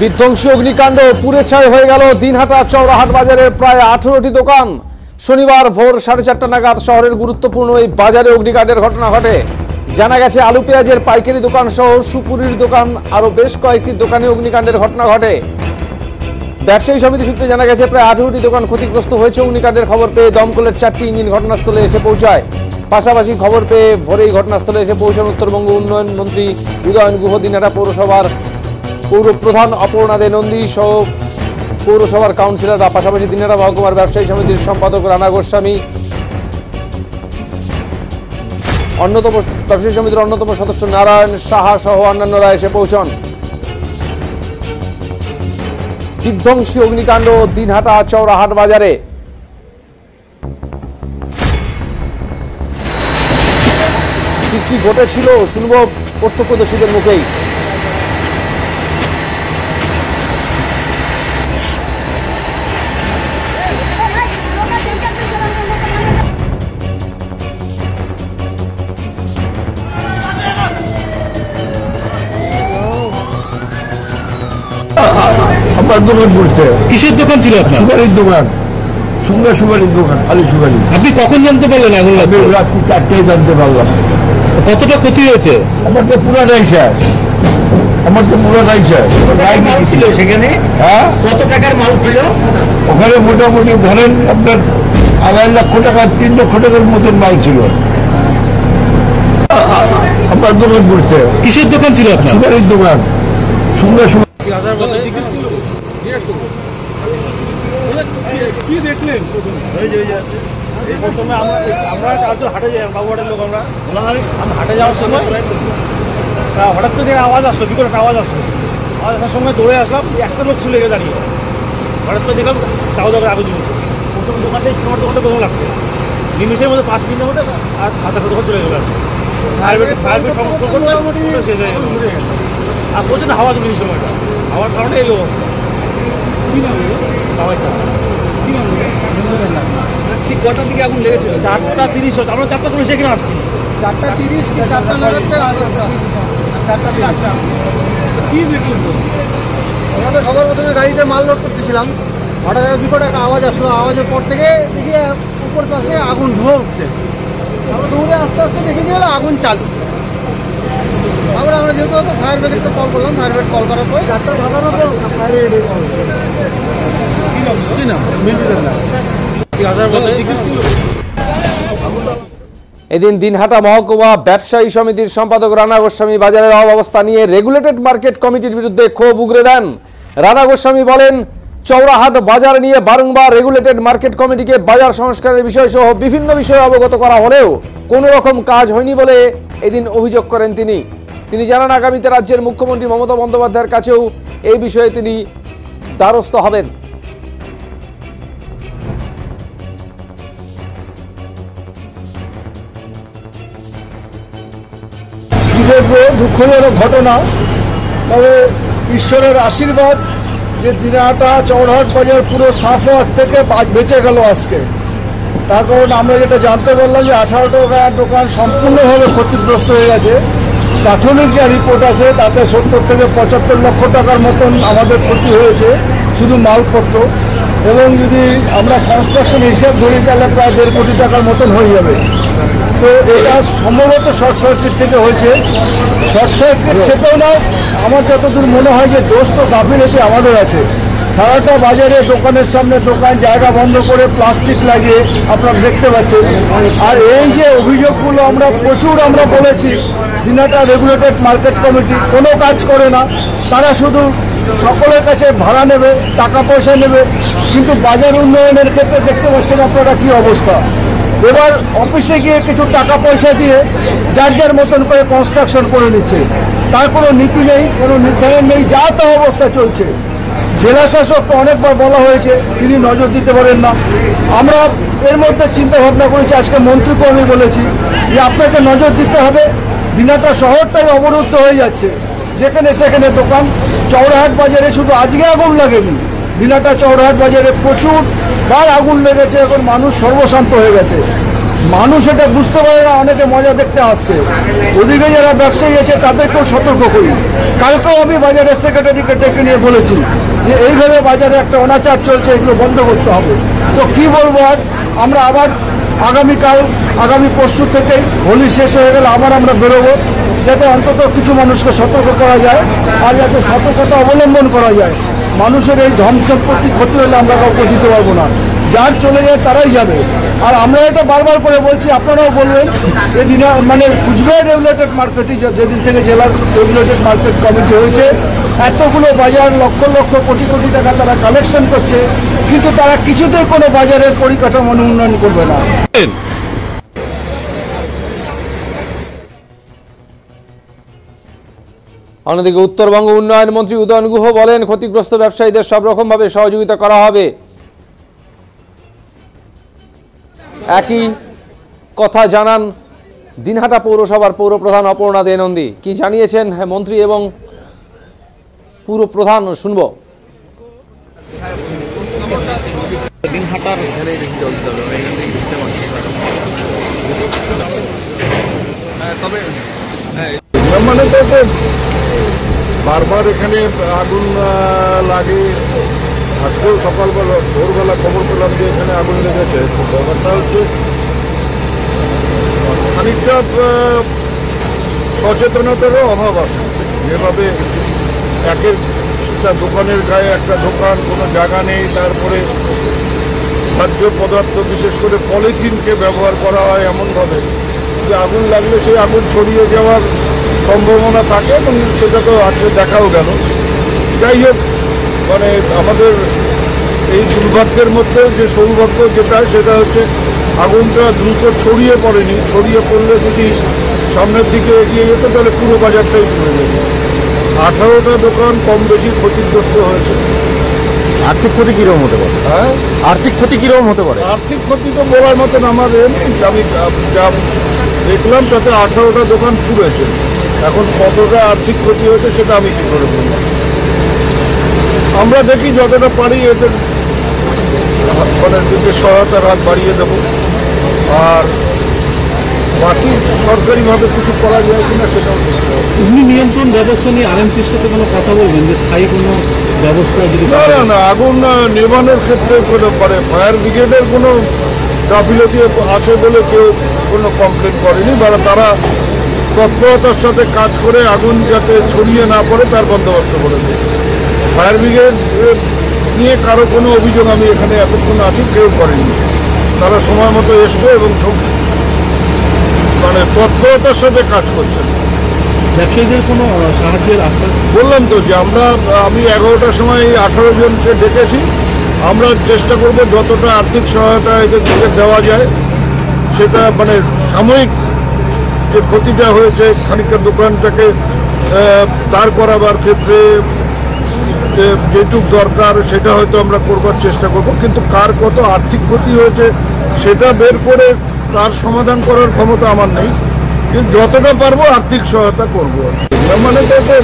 বিধ্বংসী অগ্নিকাণ্ড পুড়ে ছাই হয়ে গেল দিনহাটা চৌরাহাট বাজারের প্রায় 18টি দোকান। শনিবার ভোর 4:30 নাগাদ শহরের গুরুত্বপূর্ণ এই বাজারে অগ্নিকাণ্ডের ঘটনা ঘটে। জানা গেছে আলু পেঁয়াজের পাইকারি দোকান সহ সুপুরির দোকান আরো বেশ কয়েকটি দোকানে অগ্নিকাণ্ডের ঘটনা ঘটে। ব্যবসায়ী সমিতি সূত্রে জানা গেছে প্রায় 18টি দোকান ক্ষতিগ্রস্ত হয়েছে। অগ্নিকাণ্ডের খবর পেয়ে দমকলের 4টি ইঞ্জিন ঘটনাস্থলে এসে পৌঁছায়। পাশাপাশি খবর পেয়ে ভোরেই ঘটনাস্থলে এসে পৌঁছান উত্তরবঙ্গ উন্নয়ন মন্ত্রী উদয়ন গুহ, দিনহাটা পৌরসভার পৌর প্রধান অপর্ণা দে নন্দী সহ পৌরসভার কাউন্সিলররা, পাশাপাশি দিনহাটা মহকুমার ব্যবসায়ী সমিতির সম্পাদক রানা গোস্বামী, অন্যতম ব্যবসায়ী সমিতির অন্যতম সদস্য নারায়ণ সাহা সহ অন্যান্যরা এসে পৌঁছান। বিধ্বংসী অগ্নিকাণ্ড দিনহাটা চৌরাহাট বাজারে। কি ঘটেছিল শুনবো প্রত্যক্ষদর্শীদের মুখেই। আমার দোকান করছে। কিসের দোকান ছিল আপনার? সুপারির দোকান, সুপারির দোকান, আলু সুপারি। আপনি কখন জানতে পারলেন? এখন রাত্রি 4টায় জানতে পারলাম। কতটা ক্ষতি হয়েছে? আমার তো পুরাটাই শেষ, আমার তো পুরাটাই শেষ। মাল ছিল সেখানে? হ্যাঁ, কত টাকার মাল ছিল ওখানে? মোটামুটি ধরেন আপনার 2.5 লক্ষ টাকা, 3 লক্ষ টাকার মতন মাল ছিল। আমার দোকান করছে। কিসের দোকান ছিল আপনার? সুপারির দোকান, কি দেখলেন প্রথমে? আমরা হাটে যাই, বাবুহাটের লোক। আমরা হাটে যাওয়ার সময় হঠাৎ করে আওয়াজ আসলো, বিকট একটা আওয়াজ আসলো। আওয়াজ আসার সময় দৌড়ে আসলাম, একটা লোক ছিল লেগে দাঁড়িয়ে। হঠাৎ করে দেখলাম দাও দাও আগুন জ্বলছে। প্রথম দোকানটাই আমার দোকানটা প্রথম লাগছে। নিমিষের মধ্যে 5 মিনিটের মধ্যে আর 7-8 দোকান চলে গেল। ফায়ার ব্রিগেড সমস্ত শেষ হয়ে গেল। আর প্রচুর হাওয়া চলে সময়টা, হাওয়ার কারণে এই অবস্থা। ঠিক কটার দিকে আগুন লেগেছিল? 4:30 হচ্ছে। আমরা 4টা করে সেখানে আসছি। 4:30 কি 4টা নাগাদ? 4:30। কি দেখলেন? আমরা তো সবার প্রথমে গাড়িতে মাল লোড করতেছিলাম, হঠাৎ বিকট একটা আওয়াজ আসলো। আওয়াজের পর থেকে দেখি উপর পাশে আগুন ধোঁয়া উঠছে। আমরা দৌড়ে আস্তে আস্তে দেখে গেলে আগুন চালু। আমরা যেহেতু ফায়ার ব্রিগেডকে কল করলাম, ফায়ার ব্রিগেড কল করার পরে 4টা সাধারণত ফায়ার ব্রিগেড কল। কি নাম? এদিন দিনহাটা মহকুমা ব্যবসায়ী সমিতির সম্পাদক রানা গোস্বামী বাজারের অবস্থা নিয়ে রেগুলেটেড মার্কেট কমিটির বিরুদ্ধে ক্ষোভ উগরে দেন। রানা গোস্বামী বলেন, চৌরাহাট বাজার নিয়ে বারংবার রেগুলেটেড মার্কেট কমিটিকে বাজার সংস্কারের বিষয় সহ বিভিন্ন বিষয়ে অবগত করা হলেও কোনো রকম কাজ হয়নি বলে এদিন অভিযোগ করেন তিনি জানান আগামীতে রাজ্যের মুখ্যমন্ত্রী মমতা বন্দ্যোপাধ্যায়ের কাছেও এই বিষয়ে তিনি দ্বারস্থ হবেন। দুঃখজনক ঘটনা, তবে ঈশ্বরের আশীর্বাদ যে দিনহাটা চৌরাহাট বাজার পুরো সাফ হওয়ার থেকে বেঁচে গেল আজকে। তার কারণ আমরা যেটা জানতে পারলাম যে 18টা দোকান সম্পূর্ণভাবে ক্ষতিগ্রস্ত হয়ে গেছে। প্রাথমিক যা রিপোর্ট আছে তাতে 70 থেকে 75 লক্ষ টাকার মতন আমাদের ক্ষতি হয়েছে শুধু মালপত্র, এবং যদি আমরা কনস্ট্রাকশন হিসাব ধরি তাহলে প্রায় 1.5 কোটি টাকার মতন হয়ে যাবে। তো এটা সম্ভবত শর্ট সার্কিট থেকে হয়েছে। শর্ট সার্কিট সেটাও না, আমার যতদূর মনে হয় যে দোষ তো গাফিলতি আমাদের আছে। সারাটা বাজারে দোকানের সামনে দোকান জায়গা বন্ধ করে প্লাস্টিক লাগিয়ে আপনারা দেখতে পাচ্ছেন। আর এই যে অভিযোগগুলো আমরা প্রচুর বলেছি, দিনহাটা রেগুলেটেড মার্কেট কমিটি কোনো কাজ করে না। তারা শুধু সকলের কাছে ভাড়া নেবে, টাকা পয়সা নেবে, কিন্তু বাজার উন্নয়নের ক্ষেত্রে দেখতে পাচ্ছেন আপনারা কি অবস্থা। এবার অফিসে গিয়ে কিছু টাকা পয়সা দিয়ে যার যার মতন করে কনস্ট্রাকশন করে নিচ্ছে। তার কোনো নীতি নেই, কোনো নির্ধারণ নেই, যা তা অবস্থা চলছে। জেলা শাসককে অনেকবার বলা হয়েছে, তিনি নজর দিতে পারেন না। আমরা এর মধ্যে চিন্তা ভাবনা করেছি, আজকে মন্ত্রীকে আমি বলেছি যে আপনাকে নজর দিতে হবে। দিনহাটা শহরটাই অবরুদ্ধ হয়ে যাচ্ছে, যেখানে সেখানে দোকান। চৌরাহাট বাজারে শুধু আজকে আগুন লাগেনি, দিনহাটা চৌরাহাট বাজারে প্রচুর বার আগুন লেগেছে। এখন মানুষ সর্বশান্ত হয়ে গেছে। মানুষ এটা বুঝতে পারে না, অনেকে মজা দেখতে আসছে। ওদিকে যারা ব্যবসায়ী আছে তাদেরকেও সতর্ক করি। কালকেও আমি বাজারের সেক্রেটারিকে ডেকে নিয়ে বলেছি যে এইভাবে বাজারে একটা অনাচার চলছে, এগুলো বন্ধ করতে হবে। তো কি বলবো, আর আমরা আবার আগামী পরশু থেকে হোলি শেষ হয়ে গেলে আবার আমরা বেরোবো, যাতে অন্তত কিছু মানুষকে সতর্ক করা যায় আর যাতে সতর্কতা অবলম্বন করা যায়। মানুষের এই ধন সম্পত্তি ক্ষতি হলে আমরা কাউকে দিতে পারবো না, যার চলে যায় তারাই যাবে। আর আমরা এটা বারবার করে বলছি, আপনারাও বলবেন, এদিন মানে কুচবিহার রেগুলেটেড মার্কেটই যেদিন থেকে জেলা রেগুলেটেড মার্কেট কমিটি হয়েছে, এতগুলো বাজার লক্ষ লক্ষ কোটি কোটি টাকা তারা কালেকশন করছে, কিন্তু তারা কিছুতেই কোনো বাজারের পরিকাঠামো উন্নয়ন করবে না। অন্যদিকে উত্তরবঙ্গ উন্নয়ন মন্ত্রী উদয়ন গুহ বলেন, ক্ষতিগ্রস্ত ব্যবসায়ীদের সব রকমভাবে সহযোগিতা করা হবে। একই কথা জানান দিনহাটা পৌরসভার পৌরপ্রধান অপর্ণা দে নন্দী। কি জানিয়েছেন মন্ত্রী এবং পুরপ্রধান শুনবো। মানে তো বারবার এখানে আগুন লাগে। আজকেও সকালবেলা ভোরবেলা খবর পেলাম যে এখানে আগুন লেগেছে। ব্যাপারটা হচ্ছে খানিকটা সচেতনতারও অভাব আছে। যেভাবে একটা দোকানের গায়ে একটা দোকান, কোনো জায়গা নেই, তারপরে খাদ্য পদার্থ বিশেষ করে পলিথিনকে ব্যবহার করা হয় এমনভাবে যে আগুন লাগলে সেই আগুন ছড়িয়ে যাওয়ার সম্ভাবনা থাকে, এবং সেটা তো আজকে দেখাও গেল। যাই হোক, মানে আমাদের এই দুর্ভাগ্যের মধ্যে যে সৌভাগ্য যেটা, সেটা হচ্ছে আগুনটা দ্রুত ছড়িয়ে পড়েনি। ছড়িয়ে পড়লে যদি সামনের দিকে এগিয়ে যেত তাহলে পুরো বাজারটাই পুড়ে যেত। 18টা দোকান কম বেশি ক্ষতিগ্রস্ত হয়েছে। আর্থিক ক্ষতি কিরকম হতে পারে? হ্যাঁ, আর্থিক ক্ষতি কিরকম হতে পারে? আর্থিক ক্ষতি তো বলার মতন আমার আমি যা দেখলাম তাতে 18টা দোকান পুড়েছে। এখন কতটা আর্থিক ক্ষতি হয়েছে সেটা আমি কি করে বলবো। আমরা দেখি যতটা পারি এদের মানে দিকে সহায়তার হাত বাড়িয়ে দেবো, আর বাকি সরকারিভাবে কিছু করা যায় কিনা সেটাও দেখতে হবে। অগ্নি নিয়ন্ত্রণ ব্যবস্থা নিয়ে আরএমসির সাথে কোনো কথা বলবেন যে স্থায়ী কোনো ব্যবস্থা যদি? না, আগুন নেভানোর ক্ষেত্রে মানে ফায়ার ব্রিগেডের কোনো গাফিলতি আছে বলে কেউ কোনো কমপ্লেন করেনি, বা তারা তৎপরতার সাথে কাজ করে আগুন যাতে ছড়িয়ে না পড়ে তার বন্দোবস্ত করেছে। ফায়ার ব্রিগেড নিয়ে কারো কোনো অভিযোগ আমি এখানে এতক্ষণ আছি কেউ করেনি। তারা সময় মতো এসবে এবং মানে তৎপরতার সাথে কাজ করছেন। ব্যবসায়ীদের কোনো সাহায্যের আশ্বাস? বললাম তো যে আমি 11টার সময় 18 জনকে ডেকেছি। আমরা চেষ্টা করব যতটা আর্থিক সহায়তা এদের থেকে দেওয়া যায়, সেটা মানে সাময়িক যে ক্ষতিটা হয়েছে খানিকটা দোকানটাকে দাঁড় করাবার ক্ষেত্রে যেটুক দরকার সেটা হয়তো আমরা করবার চেষ্টা করব, কিন্তু কার কত আর্থিক ক্ষতি হয়েছে সেটা বের করে তার সমাধান করার ক্ষমতা আমার নেই, কিন্তু যতটা পারবো আর্থিক সহায়তা করবো। মানে তো এসে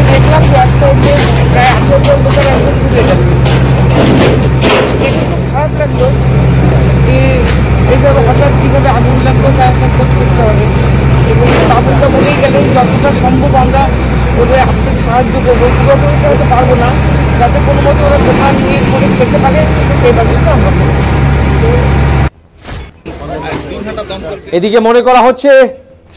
দেখলাম যে এক সাইডে প্রায় 18 জন দোকান একদম পুড়ে গেছে। এটা খুব খারাপ লাগলো যে এইভাবে হঠাৎ কীভাবে আগুন লাগলো তার একটা খোঁজ করতে হবে, এবং আগুনটা বলেই গেলেন যতটা সম্ভব আমরা ওদের আর্থিক সাহায্য করবো। পুরোপুরি হয়তো পারবো না, যাতে কোনো মতো ওরা দোকান নিয়ে করে খেতে পারে সেই ব্যবস্থা আমরা করবো। এদিকে মনে করা হচ্ছে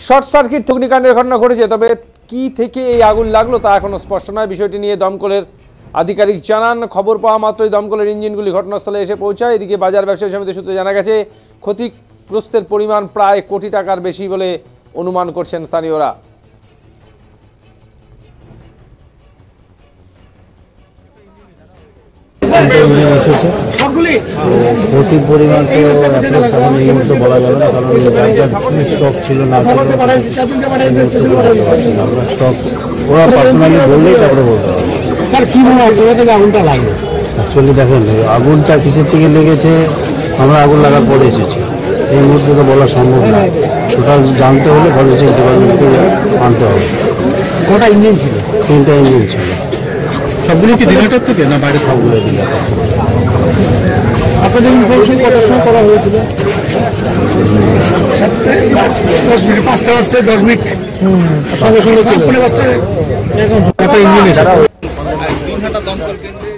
শর্ট সার্কিট অগ্নিকাণ্ডের ঘটনা ঘটেছে, তবে কি থেকে এই আগুন লাগলো তা এখনো স্পষ্ট নয়। বিষয়টি নিয়ে দমকলের আধিকারিক জানান, খবর পাওয়া মাত্রই দমকলের ইঞ্জিনগুলি ঘটনাস্থলে এসে পৌঁছায়। এদিকে বাজার ব্যবসায়ী সমিতি সূত্রে জানা গেছে ক্ষতিগ্রস্তের পরিমাণ প্রায় কোটি টাকার বেশি বলে অনুমান করছেন স্থানীয়রা। ক্ষতির পরিমাণ তো এখন এই মুহূর্তে বলা যাবে না, কারণ স্টক ছিল না ছিল আমরা স্টক ওরা পার্সোনালি বললেই তারপরে বলতে হবে। স্যার কি মনে হয় কোথা থেকে আগুনটা লাগলো? অ্যাকচুয়ালি দেখেন আগুনটা কিসের থেকে লেগেছে, আমরা আগুন লাগার পরে এসেছি, এই মুহূর্তে তো বলা সম্ভব নয়। টোটাল জানতে হলে ফরেন্সিক ডিপার্টমেন্টকে আনতে হবে। কটা ইঞ্জিন ছিল? 3টা ইঞ্জিন ছিল। সবগুলো কি দিনহাটার থেকে না বাইরে? সবগুলো দিনহাটা। আপনাদের ইনফরমেশন কটার সময় করা হয়েছিল? 10 মিনিট, 5টা বাজতে 10 মিনিট সঙ্গে সঙ্গে চলে বাজতে কটা ইঞ্জিন এসেছে? দিনহাটা দমকল কেন্দ্রে